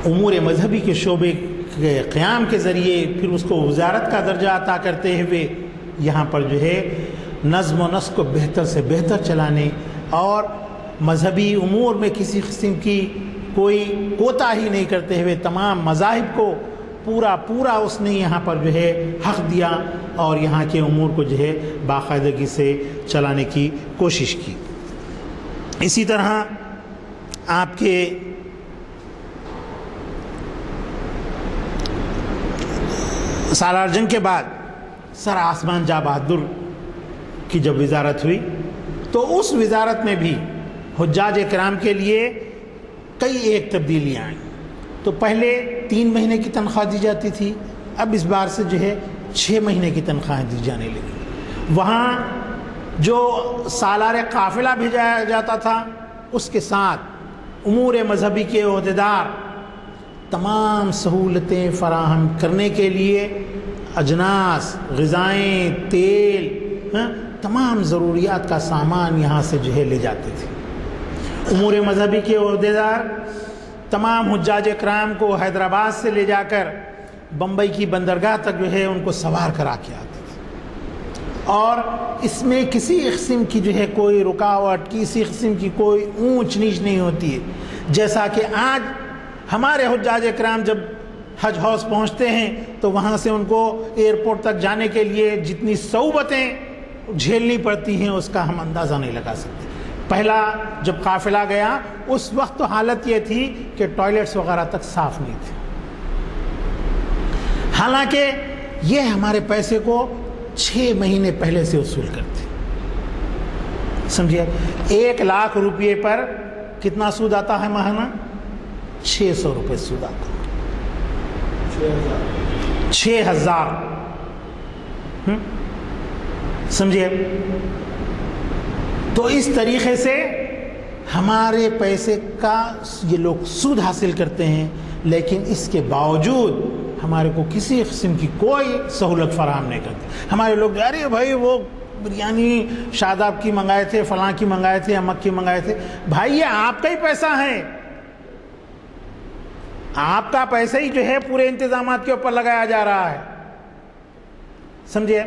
امور مذہبی کے شعبے کے قیام کے ذریعے پھر اس کو وزارت کا درجہ عطا کرتے ہوئے یہاں پر جو ہے نظم و نسق کو بہتر سے بہتر چلانے اور مذہبی امور میں کسی قسم کی کوئی کوتاہی نہیں کرتے ہوئے تمام مذاہب کو پورا اس نے یہاں پر جو ہے حق دیا اور یہاں کے امور کو جو ہے باقاعدگی سے چلانے کی کوشش کی. اسی طرح آپ کے سالار جنگ کے بعد سر آسمان جاں بہادر کی جب وزارت ہوئی تو اس وزارت میں بھی حجاج کرام کے لیے کئی ایک تبدیلیاں آئیں. تو پہلے 3 مہینے کی تنخواہ دی جاتی تھی، اب اس بار سے جو ہے 6 مہینے کی تنخواہیں دی جانے لگی. وہاں جو سالار قافلہ بھیجا جاتا تھا اس کے ساتھ امور مذہبی کے عہدیدار تمام سہولتیں فراہم کرنے کے لیے اجناس، غذائیں، تیل، تمام ضروریات کا سامان یہاں سے جو ہے لے جاتے تھے. امور مذہبی کے عہدیدار تمام حجاج کرام کو حیدرآباد سے لے جا کر بمبئی کی بندرگاہ تک جو ہے ان کو سوار کرا کے آتے تھے، اور اس میں کسی قسم کی جو ہے کوئی رکاوٹ، کسی قسم کی کوئی اونچ نیچ نہیں ہوتی ہے. جیسا کہ آج ہمارے حجاج کرام جب حج ہاؤس پہنچتے ہیں تو وہاں سے ان کو ایئرپورٹ تک جانے کے لیے جتنی صعوبتیں جھیلنی پڑتی ہیں اس کا ہم اندازہ نہیں لگا سکتے. پہلا جب قافلہ گیا اس وقت تو حالت یہ تھی کہ ٹوائلٹس وغیرہ تک صاف نہیں تھے. حالانکہ یہ ہمارے پیسے کو 6 مہینے پہلے سے وصول کرتے. سمجھیے 1 لاکھ روپئے پر کتنا سود آتا ہے ماہانہ؟ 600 روپے سود آتا ہے. 6000 سمجھیے. تو اس طریقے سے ہمارے پیسے کا یہ لوگ سود حاصل کرتے ہیں، لیکن اس کے باوجود ہمارے کو کسی قسم کی کوئی سہولت فراہم نہیں کرتے. ہمارے لوگ ارے بھائی وہ بریانی شاداب کی منگائے تھے، فلاں کی منگائے تھے، امک کی منگائے تھے. بھائی یہ آپ کا ہی پیسہ ہے، آپ کا پیسہ ہی جو ہے پورے انتظامات کے اوپر لگایا جا رہا ہے. سمجھے.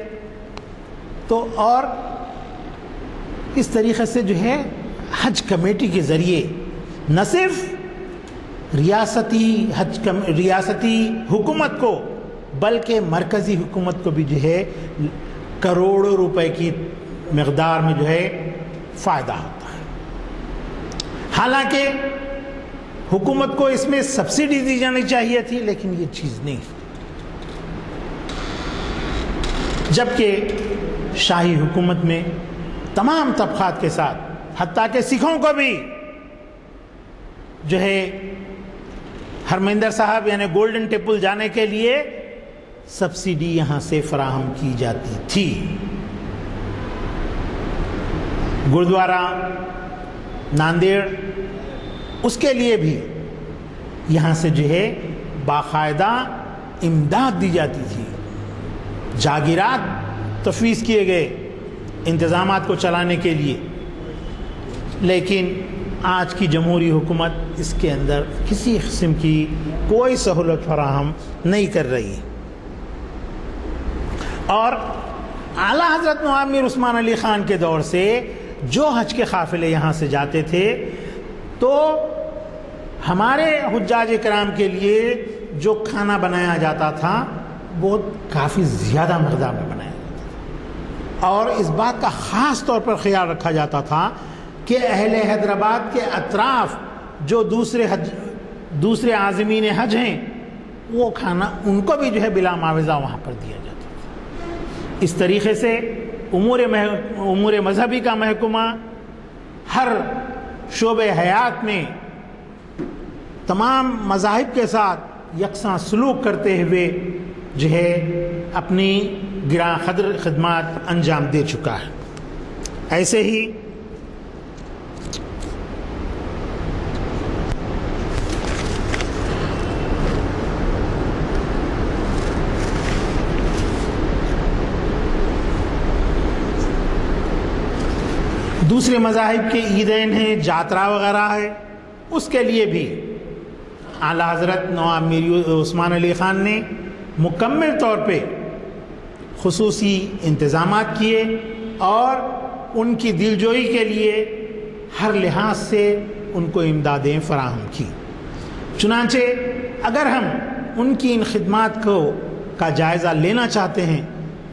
تو اور اس طریقے سے جو ہے حج کمیٹی کے ذریعے نہ صرف ریاستی حکومت کو بلکہ مرکزی حکومت کو بھی جو ہے کروڑوں روپے کی مقدار میں جو ہے فائدہ ہوتا ہے. حالانکہ حکومت کو اس میں سبسڈی دی جانی چاہیے تھی، لیکن یہ چیز نہیں. جبکہ شاہی حکومت میں تمام طبقات کے ساتھ حتیٰ کہ سکھوں کو بھی جو ہے ہرمندر صاحب یعنی گولڈن ٹیمپل جانے کے لیے سبسڈی یہاں سے فراہم کی جاتی تھی۔ گردوارہ ناندیڑ اس کے لیے بھی یہاں سے جو ہے باقاعدہ امداد دی جاتی تھی، جاگیرات تفویض کیے گئے انتظامات کو چلانے کے لیے، لیکن آج کی جمہوری حکومت اس کے اندر کسی قسم کی کوئی سہولت فراہم نہیں کر رہی ہے۔ اور اعلیٰ حضرت نواب میر عثمان علی خان کے دور سے جو حج کے قافلے یہاں سے جاتے تھے تو ہمارے حجاج کرام کے لیے جو کھانا بنایا جاتا تھا وہ کافی زیادہ مقدار میں بنایا جاتا تھا، اور اس بات کا خاص طور پر خیال رکھا جاتا تھا کہ اہل حیدرآباد کے اطراف جو دوسرے عازمین حج ہیں وہ کھانا ان کو بھی جو ہے بلا معاوضہ وہاں پر دیا جاتا تھا۔ اس طریقے سے امور مذہبی کا محکمہ ہر شعبہ حیات میں تمام مذاہب کے ساتھ یکساں سلوک کرتے ہوئے جو ہے اپنی گراں قدر خدمات انجام دے چکا ہے۔ ایسے ہی دوسرے مذاہب کے عیدین ہیں، جاترا وغیرہ ہے، اس کے لیے بھی اعلیٰ حضرت نواب میر عثمان علی خان نے مکمل طور پہ خصوصی انتظامات کیے اور ان کی دلجوئی کے لیے ہر لحاظ سے ان کو امدادیں فراہم کی۔ چنانچہ اگر ہم ان کی ان خدمات کا جائزہ لینا چاہتے ہیں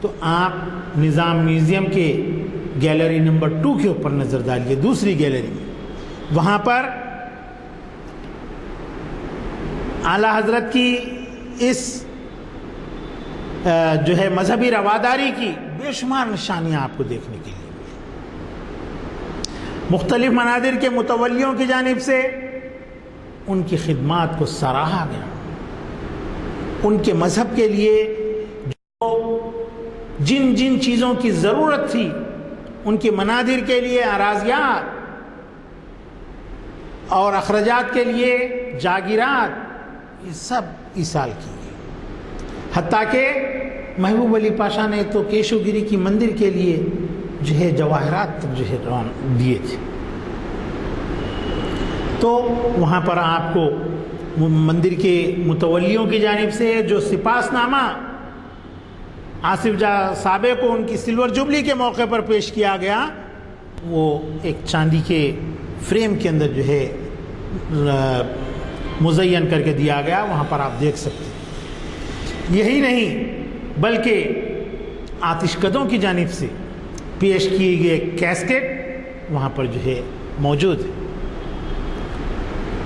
تو آپ نظام میوزیم کے گیلری نمبر 2 کے اوپر نظر ڈالیے، دوسری گیلری میں، وہاں پر اعلیٰ حضرت کی اس جو ہے مذہبی رواداری کی بے شمار نشانیاں آپ کو دیکھنے کے لیے مختلف مناظر کے متولیوں کی جانب سے ان کی خدمات کو سراہا گیا۔ ان کے مذہب کے لیے جن جن چیزوں کی ضرورت تھی، ان کی مناظر کے لیے اراضیات اور اخراجات کے لیے جاگیرات، یہ سب ایصال کی گئی۔ حتیٰ کہ محبوب علی پاشا نے تو کیشو گری کی مندر کے لیے جو ہے جواہرات تک جو ہے دیے تھے۔ تو وہاں پر آپ کو مندر کے متولیوں کی جانب سے جو سپاس نامہ آصف جاہ صابے کو ان کی سلور جبلی کے موقع پر پیش کیا گیا، وہ ایک چاندی کے فریم کے اندر جو ہے مزین کر کے دیا گیا، وہاں پر آپ دیکھ سکتے ہیں۔ یہی نہیں بلکہ آتش کدوں کی جانب سے پیش کیے گئے کیسکٹ وہاں پر جو ہے موجود ہے۔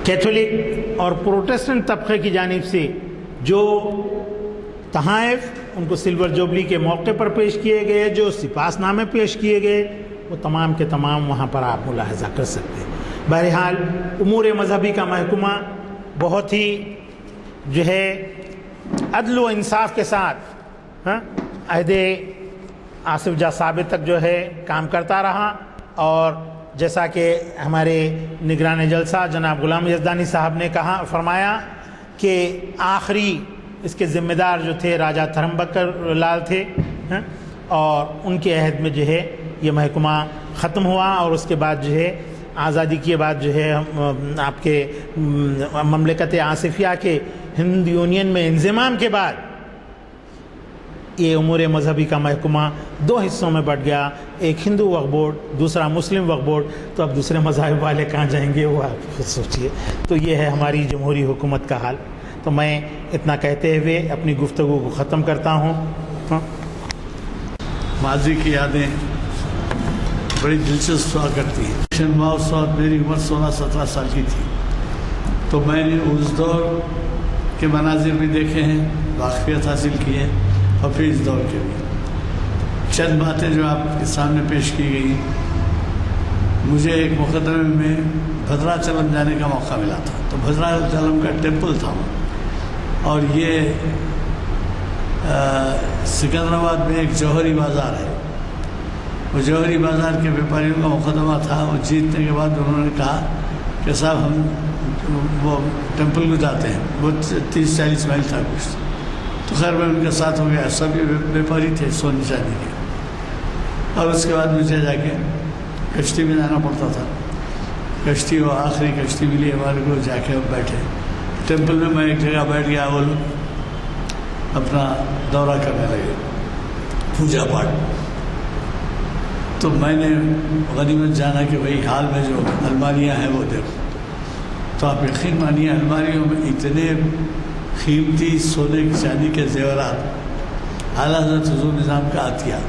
کیتھولک اور پروٹسٹنٹ طبقے کی جانب سے جو تحائف ان کو سلور جوبلی کے موقع پر پیش کیے گئے، جو سپاس نامے پیش کیے گئے، وہ تمام کے تمام وہاں پر آپ ملاحظہ کر سکتے ہیں۔ بہرحال امور مذہبی کا محکمہ بہت ہی جو ہے عدل و انصاف کے ساتھ عہد آصف جاہ صابے تک جو ہے کام کرتا رہا، اور جیسا کہ ہمارے نگران جلسہ جناب غلام یزدانی صاحب نے فرمایا کہ آخری اس کے ذمہ دار جو تھے راجہ تھرمبکر لال تھے، اور ان کے عہد میں جو ہے یہ محکمہ ختم ہوا، اور اس کے بعد جو ہے آزادی کے بعد جو ہے آپ کے مملکت آصفیہ کے ہند یونین میں انضمام کے بعد یہ امور مذہبی کا محکمہ 2 حصوں میں بٹ گیا، ایک ہندو وقف بورڈ، دوسرا مسلم وقف بورڈ۔ تو اب دوسرے مذاہب والے کہاں جائیں گے وہ آپ خود سوچئے۔ تو یہ ہے ہماری جمہوری حکومت کا حال۔ تو میں اتنا کہتے ہوئے اپنی گفتگو کو ختم کرتا ہوں۔ ماضی کی یادیں بڑی دلچسپ ہوا کرتی ہیں۔ اس وقت میری عمر 16-17 سال کی تھی، تو میں نے اس دور کے مناظر بھی دیکھے ہیں، واقفیت حاصل کی ہے، اور پھر اس دور کے بھی چند باتیں جو آپ کے سامنے پیش کی گئی۔ مجھے ایک مقدمے میں بھدراچلم جانے کا موقع ملا تھا، تو بھدراچلم کا ٹیمپل تھا، اور یہ سکندرآباد میں ایک جوہری بازار ہے. وہ جوہری بازار کے بیپاریوں کا مقدمہ تھا. وہ جیتنے کے بعد انہوں نے کہا کہ صاحب ہم وہ ٹیمپل کو جاتے ہیں. وہ 30-40 مائل تھا کچھ. تو خیر میں ان کے ساتھ ہو گیا. سب بیپاری تھے سونے چاندی کے. اور اس کے بعد مجھے جا کے کشتی میں جانا پڑتا تھا. کشتی وہ آخری کشتی ملی ہمارے کو. جا کے ہم بیٹھے ٹیمپل میں. میں ایک جگہ بیٹھ گیا. وہ لوگ اپنا دورہ کرنے لگے پوجا پاٹ. تو میں نے غنیمت جانا کہ بھائی حال میں جو الماریاں ہیں وہ دیکھو. تو آپ یقین مانیے الماریوں میں اتنے قیمتی سونے چاندی کے زیورات. اعلیٰ حضرت حضور نظام کا عطیہ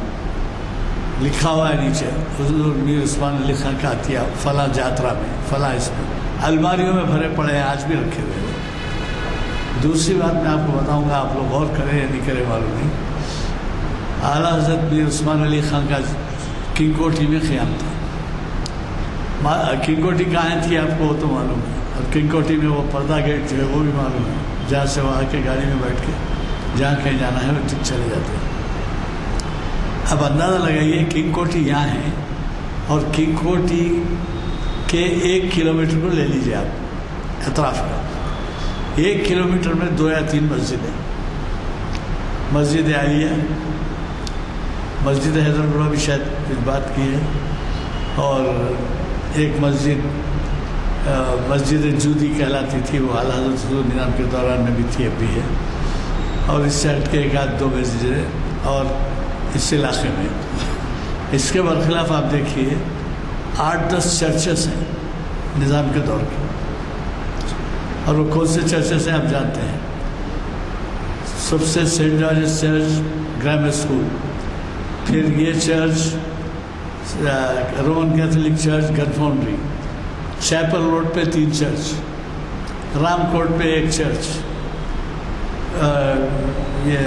لکھا ہوا ہے نیچے. حضور میر عثمان علی خان کا عطیہ فلاں جاترا میں فلاں اس میں الماریوں میں بھرے پڑے ہیں. آج بھی رکھے ہوئے ہیں. دوسری بات میں آپ کو بتاؤں گا, آپ لوگ غور کریں یا نہیں کریں معلوم نہیں. اعلیٰ حضرت میر عثمان علی خان کا کنگ کوٹھی میں خیام تھا. کنگ کوٹھی کہاں تھی آپ کو وہ تو معلوم ہے. اور کنگ کوٹھی میں وہ پردہ گیٹ جو ہے وہ بھی معلوم ہے, جہاں سے وہ آ کے گاڑی میں بیٹھ کے جہاں کہیں جانا ہے وہ چلے جاتے ہیں. اب اندازہ لگائیے کنگ کوٹھی یہاں ہے اور کنگ کوٹھی کے 1 کلومیٹر کو لے لیجیے آپ اطراف کا. 1 کلومیٹر میں 2 یا 3 مسجدیں. مسجد عالیہ, مسجد حیدرآباد بھی شاید اس بات کی ہے, اور ایک مسجد جودی کہلاتی تھی. وہ اعلیٰ حضرت حضور نظام کے دوران میں بھی تھی, اب بھی ہے. اور اس سے ہٹ کے 1-2 مسجدیں اور اس علاقے میں. اس کے برخلاف آپ دیکھیے 8-10 چرچز ہیں نظام کے دور کے. اور وہ کون سے چرچز ہیں آپ جانتے ہیں. سب سے Saint George's church, grammar school, پھر یہ church Roman Catholic church gun foundry, chapel road پہ 3 چرچ, رام کوٹ پہ 1 چرچ, یہ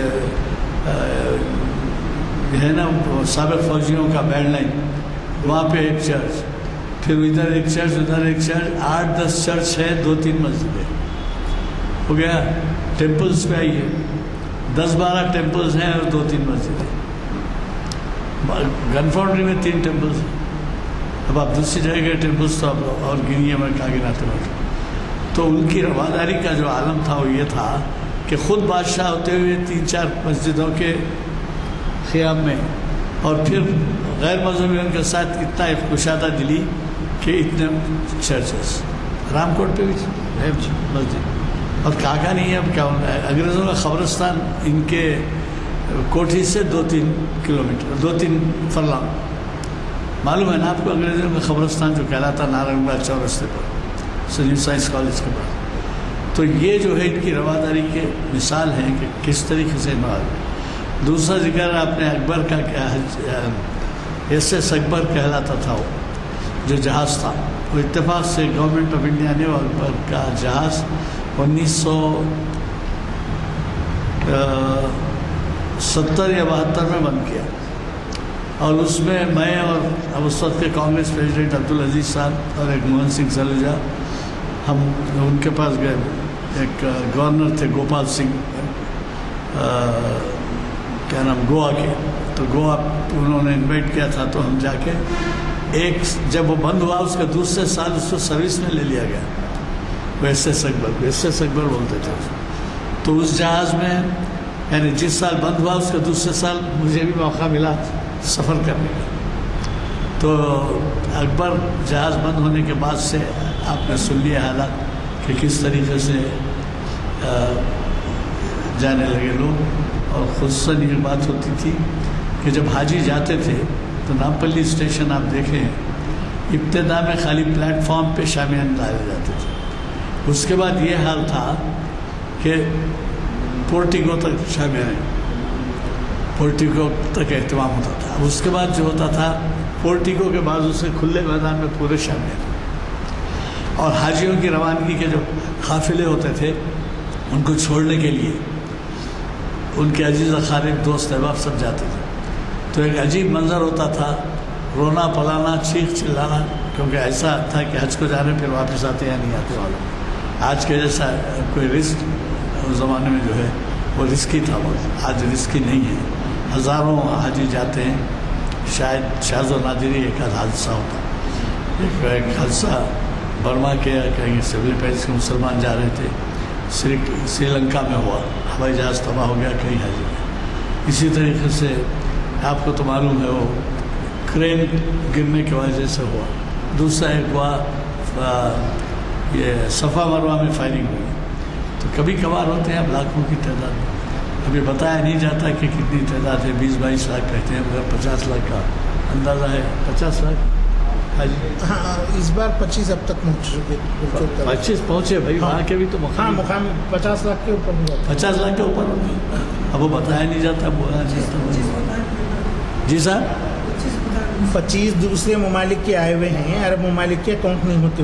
ہے نا سابق فوجیوں کا بینڈ لائن, وہاں پہ 1 چرچ, پھر ادھر 1 چرچ, ادھر 1 چرچ. 8-10 چرچ ہے, 2-3 مسجدیں. ہو گیا. ٹیمپلز پہ آئیے, 10-12 ٹیمپلز ہیں اور 2-3 مسجدیں. گن فاؤنڈری میں 3 ٹیمپلز ہیں. اب آپ دوسری جگہ کے ٹیمپلز تو آپ اور گنیے میں کہاں گناتے ہو. تو ان کی رواداری کا جو عالم تھا وہ یہ تھا کہ خود بادشاہ ہوتے ہوئے 3-4 مسجدوں کے خیام میں, اور پھر غیر مذہبیوں کے ساتھ اتنا کشادہ دلی کہ اتنے چرچز. رام کوٹ پہ بھی ہے مسجد, اور کہاں نہیں ہے. اب کیا ہونا ہے, انگریزوں کا قبرستان ان کے کوٹھی سے 2-3 کلومیٹر, 2-3 فرلانگ. معلوم ہے نا آپ کو انگریزوں کا قبرستان جو کہلاتا نارائن باغ چورستے پر سنیو سائنس کالج کے پاس. تو یہ جو ہے ان کی رواداری کے مثال ہیں کہ کس طریقے سے دوسرا ذکر آپ نے اکبر کا کیا, ایس ایس اکبر کہلاتا تھا وہ جو جہاز تھا. وہ اتفاق سے گورنمنٹ آف انڈیا نے وہ اکبر کا جہاز 1970 یا 72 میں بند کیا. اور اس میں میں اور اب اس وقت کے کانگریس پریزیڈنٹ عبدالعزیز صاحب اور ایک موہن سنگھ سلوجا, ہم ان کے پاس گئے. ایک گورنر تھے گوپال سنگھ, کیا نام, گوا کے. تو گوا انہوں نے انوائٹ کیا تھا. تو ہم جا کے جب وہ بند ہوا اس کے دوسرے سال اس کو سروس میں لے لیا گیا. ویسے اکبر بولتے تھے. تو اس جہاز میں یعنی جس سال بند ہوا اس کے دوسرے سال مجھے بھی موقع ملا سفر کرنے کا. تو اکبر جہاز بند ہونے کے بعد سے آپ نے سن لیا حالات کہ کس طریقے سے جانے لگے لوگ. اور خصوصاً یہ بات ہوتی تھی کہ جب حاجی جاتے تھے تو نامپلی اسٹیشن آپ دیکھیں ابتدا میں خالی پلیٹ فارم پہ شامیان ڈالے جاتے تھے. اس کے بعد یہ حال تھا کہ پورٹیکو تک شامیان, پورٹیکو تک اہتمام ہوتا تھا. اس کے بعد جو ہوتا تھا پورٹیکو کے بعد اسے کھلے میدان میں پورے شامیان. اور حاجیوں کی روانگی کے جو قافلے ہوتے تھے ان کو چھوڑنے کے لیے ان کے عزیز اقارب دوست احباب سب جاتے تھے. تو ایک عجیب منظر ہوتا تھا, رونا پلانا, چیخ چلانا, کیونکہ ایسا تھا کہ حج کو جا رہے پھر واپس آتے یا نہیں آتے والا. آج کے جیسا کوئی رسک اس زمانے میں جو ہے وہ رسکی تھا وقت، آج رسکی نہیں ہے. ہزاروں حاجی جاتے ہیں، شاید شاذ و نادری ایک حادثہ ہوتا. ایک حادثہ برما کے کہیں فلپائنس کے مسلمان جا رہے تھے، سری لنکا میں ہوا، ہوائی جہاز تباہ ہو گیا کئی حاجی میں. اسی طریقے سے آپ کو تو معلوم ہے وہ کرین گرنے کی وجہ سے ہوا. دوسرا ایک ہوا یہ صفا مروہ میں فائرنگ ہوئی. تو کبھی کبھار ہوتے ہیں اب لاکھوں کی تعداد میں، ابھی بتایا نہیں جاتا کہ کتنی تعداد ہے. 20-22 لاکھ کہتے ہیں، مگر 50 لاکھ کا اندازہ ہے. 50 لاکھ ہاں اس بار 25 اب تک پہنچ چکے. 25 پہنچے بھائی، وہاں کے بھی تو ہاں مقام 50 لاکھ کے اوپر ہوا. 50 لاکھ کے اوپر ہوگا. اب وہ بتایا نہیں جاتا، بولا نہیں جاتا. جی صاحب 25 دوسرے ممالک کے آئے ہوئے ہیں، عرب ممالک کے کاؤنٹ نہیں ہوتے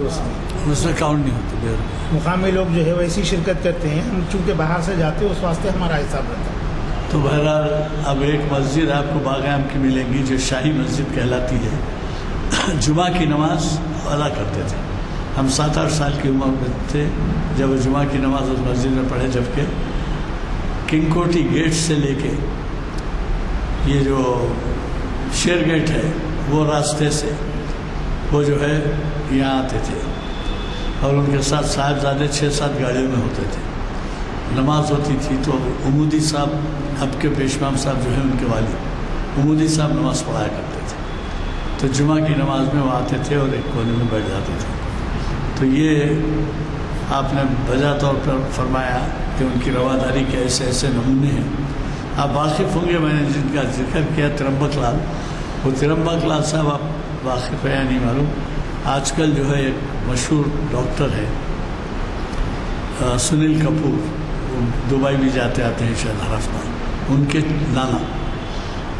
اس میں کاؤنٹ نہیں ہوتے. مقامی لوگ جو ہے ویسی شرکت کرتے ہیں. ہم چونکہ باہر سے جاتے ہیں اس واسطے ہمارا حساب رہتا ہے. تو بہرحال اب ایک مسجد آپ کو باغام کی ملے گی جو شاہی مسجد کہلاتی ہے. جمعہ کی نماز ادا کرتے تھے. ہم 7-8 سال کی عمر میں تھے جب وہ جمعہ کی نماز اس مسجد میں پڑھے، جبکہ کنگ کوٹی گیٹ سے لے کے یہ جو شیر گیٹ ہے وہ راستے سے وہ جو ہے یہاں آتے تھے، اور ان کے ساتھ صاحبزادے 6-7 گاڑیوں میں ہوتے تھے. نماز ہوتی تھی تو عمودی صاحب، اب کے پیشوام صاحب جو ہیں ان کے والد عمودی صاحب نماز پڑھایا کرتے تھے. تو جمعہ کی نماز میں وہ آتے تھے اور ایک کونے میں بیٹھ جاتے تھے. تو یہ آپ نے بجا طور پر فرمایا کہ ان کی رواداری کے ایسے ایسے نمونے ہیں. آپ واقف ہوں گے، میں نے جن کا ذکر کیا ترمبک لال، وہ ترمبک لال صاحب آپ واقف ہیں یا نہیں معلوم. آج کل جو ہے ایک مشہور ڈاکٹر ہے سنیل کپور، وہ دبئی بھی جاتے آتے ہیں شاید ہر ہفتہ. ان کے نانا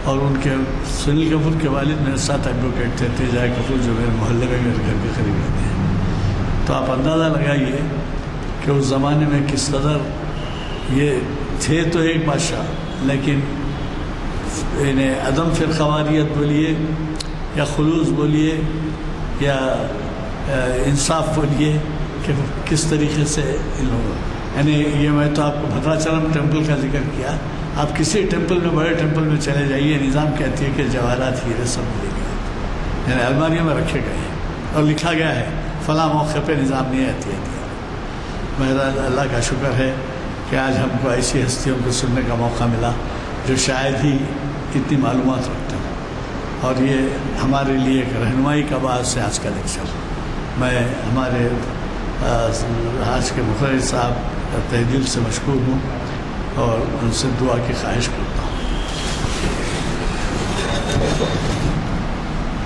اور ان کے سنیل کپور کے والد میرے ساتھ ایڈوکیٹ تھے، تیجائے کپور، جو میرے محلے میں میرے گھر کے قریب رہتے ہیں. تو آپ اندازہ لگائیے کہ اس زمانے میں کس قدر یہ تھے. تو ایک بادشاہ، لیکن انہیں عدم فرقواریت بولیے یا خلوص بولیے یا انصاف بولیے کہ کس طریقے سے ان لوگوں، یعنی یہ میں تو آپ کو بھدراچلم ٹیمپل کا ذکر کیا. آپ کسی ٹیمپل میں، بڑے ٹیمپل میں چلے جائیے، نظام کہتی ہے کہ جواہرات ہیرے سب ملے گا، یعنی الماریوں میں رکھے گئے ہیں اور لکھا گیا ہے فلاں موقع پہ نظام نہیں آتی ہے. بہرحال اللہ کا شکر ہے کہ آج ہم کو ایسی ہستیوں کو سننے کا موقع ملا جو شاید ہی اتنی معلومات رکھتے ہیں، اور یہ ہمارے لیے ایک رہنمائی کا باعث ہے آج کا لیکچر. میں ہمارے آج کے مقرر صاحب کا تہ دل سے مشکور ہوں اور ان سے دعا کی خواہش کرتا ہوں.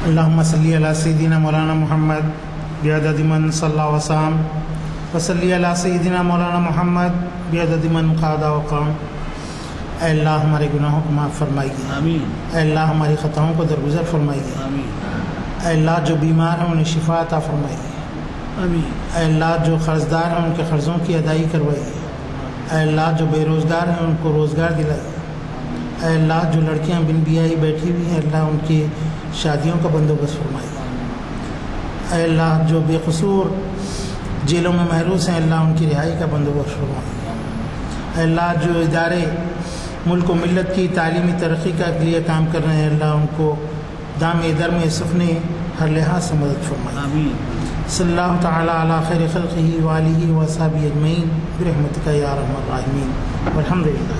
اللہم صلی علی سیدنا مولانا محمد بعدد من صلی وسلم وصلی علی سیدنا مولانا محمد بعدد من قاد وقام. اے اللہ ہمارے گناہوں کو معاف فرمائیے. آمین. اے اللہ ہماری خطاؤں کو درگزر فرمائیے. آمین. اے اللہ جو بیمار ہیں انہیں شفا عطا فرمائیے. آمین. اے اللہ جو قرض دار ہیں ان کے قرضوں کی ادائیگی کروائیے. اے اللہ جو بے روزگار ہیں ان کو روزگار دلائیے. اے اللہ جو لڑکیاں بن بیاہی بیٹھی ہوئی ہیں اللہ ان کی شادیوں کا بندوبست فرمائیے. اے اللہ جو بے قصور جیلوں میں محروس ہیں اللہ ان کی رہائی کا بندوبست فرمائیے. اے اللہ جو ادارے ملک و ملت کی تعلیمی ترقی کے لیے کام کر رہے ہیں اللہ ان کو دام درم سفنے ہر لحاظ سے مدد فرمائیے. آمین. صلی اللہ تعالی علی خیر خلقہ وآلہ وصحبہ اجمعین برحمتک یا ارحم الراحمین والحمد للہ.